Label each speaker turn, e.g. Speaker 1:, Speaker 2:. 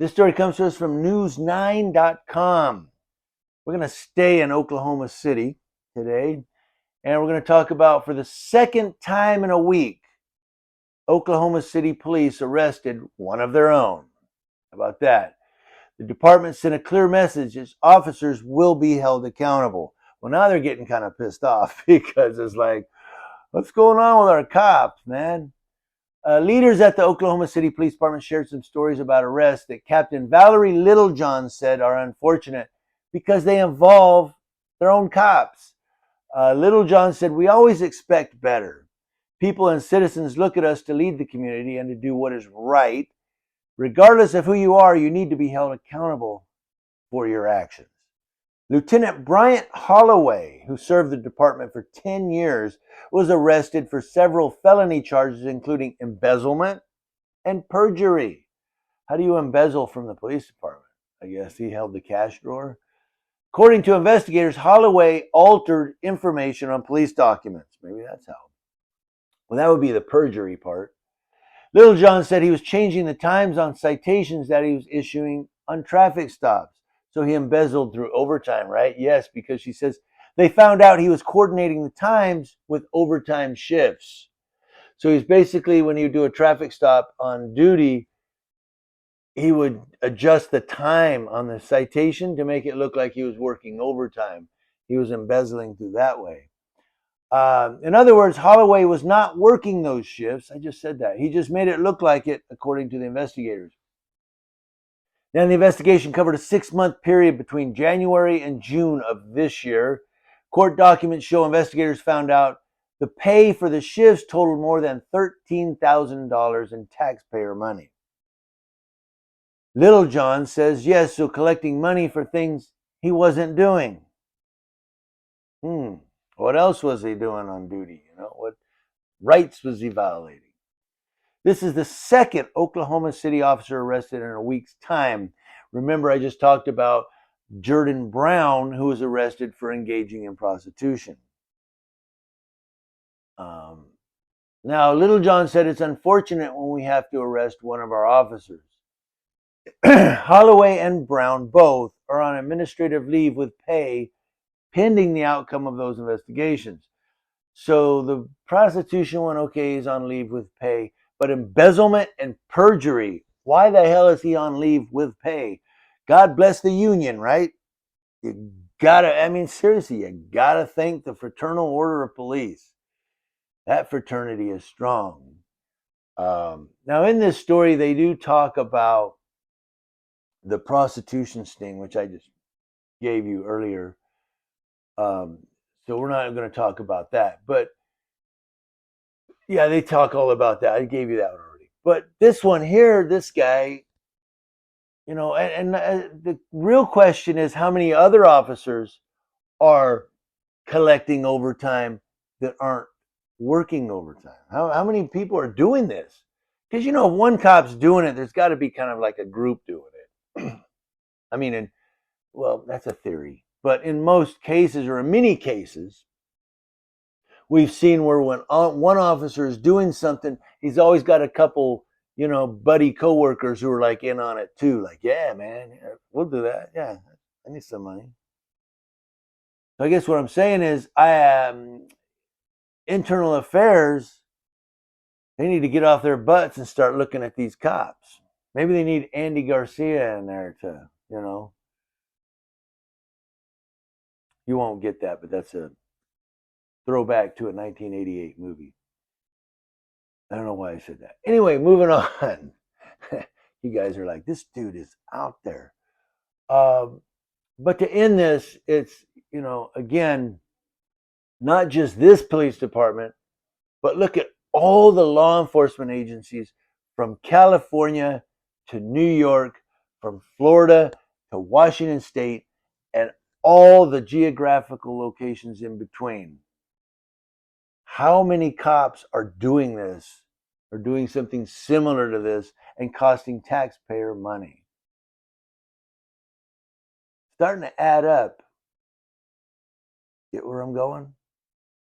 Speaker 1: This story comes to us from news9.com. We're going to stay in Oklahoma City today, and we're going to talk about, for the second time in a week, Oklahoma City police arrested one of their own. How about that? The department sent a clear message that officers will be held accountable. Well, now they're getting kind of pissed off because it's like, what's going on with our cops, man? Leaders at the Oklahoma City Police Department shared some stories about arrests that Captain Valerie Littlejohn said are unfortunate because they involve their own cops. Littlejohn said, "We always expect better. People and citizens look at us to lead the community and to do what is right. Regardless of who you are, you need to be held accountable for your actions." Lieutenant Bryant Holloway, who served the department for 10 years, was arrested for several felony charges, including embezzlement and perjury. How do you embezzle from the police department? I guess he held the cash drawer. According to investigators, Holloway altered information on police documents. Maybe that's how. Well, that would be the perjury part. Littlejohn said he was changing the times on citations that he was issuing on traffic stops. So he embezzled through overtime, right? Yes, because she says they found out he was coordinating the times with overtime shifts. So he's basically, when you do a traffic stop on duty, he would adjust the time on the citation to make it look like he was working overtime. He was embezzling through that way. In other words, Holloway was not working those shifts. I just said that. He just made it look like it, according to the investigators. Then the investigation covered a 6-month period between January and June of this year. Court documents show investigators found out the pay for the shifts totaled more than $13,000 in taxpayer money. Littlejohn says yes, so collecting money for things he wasn't doing. What else was he doing on duty? What rights was he violating? This is the second Oklahoma City officer arrested in a week's time. Remember, I just talked about Jordan Brown, who was arrested for engaging in prostitution. Now, Littlejohn said it's unfortunate when we have to arrest one of our officers. Holloway and Brown both are on administrative leave with pay pending the outcome of those investigations. So the prostitution one, okay, is on leave with pay. But embezzlement and perjury, why the hell is he on leave with pay? God bless the union, right? You gotta, seriously, you gotta thank the Fraternal Order of Police. That fraternity is strong. Now, in this story, they do talk about the prostitution sting, which I just gave you earlier. So we're not going to talk about that. But yeah, they talk all about that. I gave you that one already. But this one here, this guy, and the real question is how many other officers are collecting overtime that aren't working overtime? How many people are doing this? Because, if one cop's doing it, there's got to be kind of like a group doing it. Well, that's a theory. But in most cases, or in many cases, we've seen where when one officer is doing something, he's always got a couple, buddy coworkers who are like in on it too. Like, yeah, man, we'll do that. Yeah, I need some money. So I guess what I'm saying is, internal affairs, they need to get off their butts and start looking at these cops. Maybe they need Andy Garcia in there to, you won't get that, but that's a throwback to a 1988 movie. I don't know why I said that. Anyway, moving on. You guys are like, this dude is out there. But to end this, it's, again, not just this police department, but look at all the law enforcement agencies from California to New York, from Florida to Washington State, and all the geographical locations in between. How many cops are doing this, or doing something similar to this, and costing taxpayer money? Starting to add up. Get where I'm going?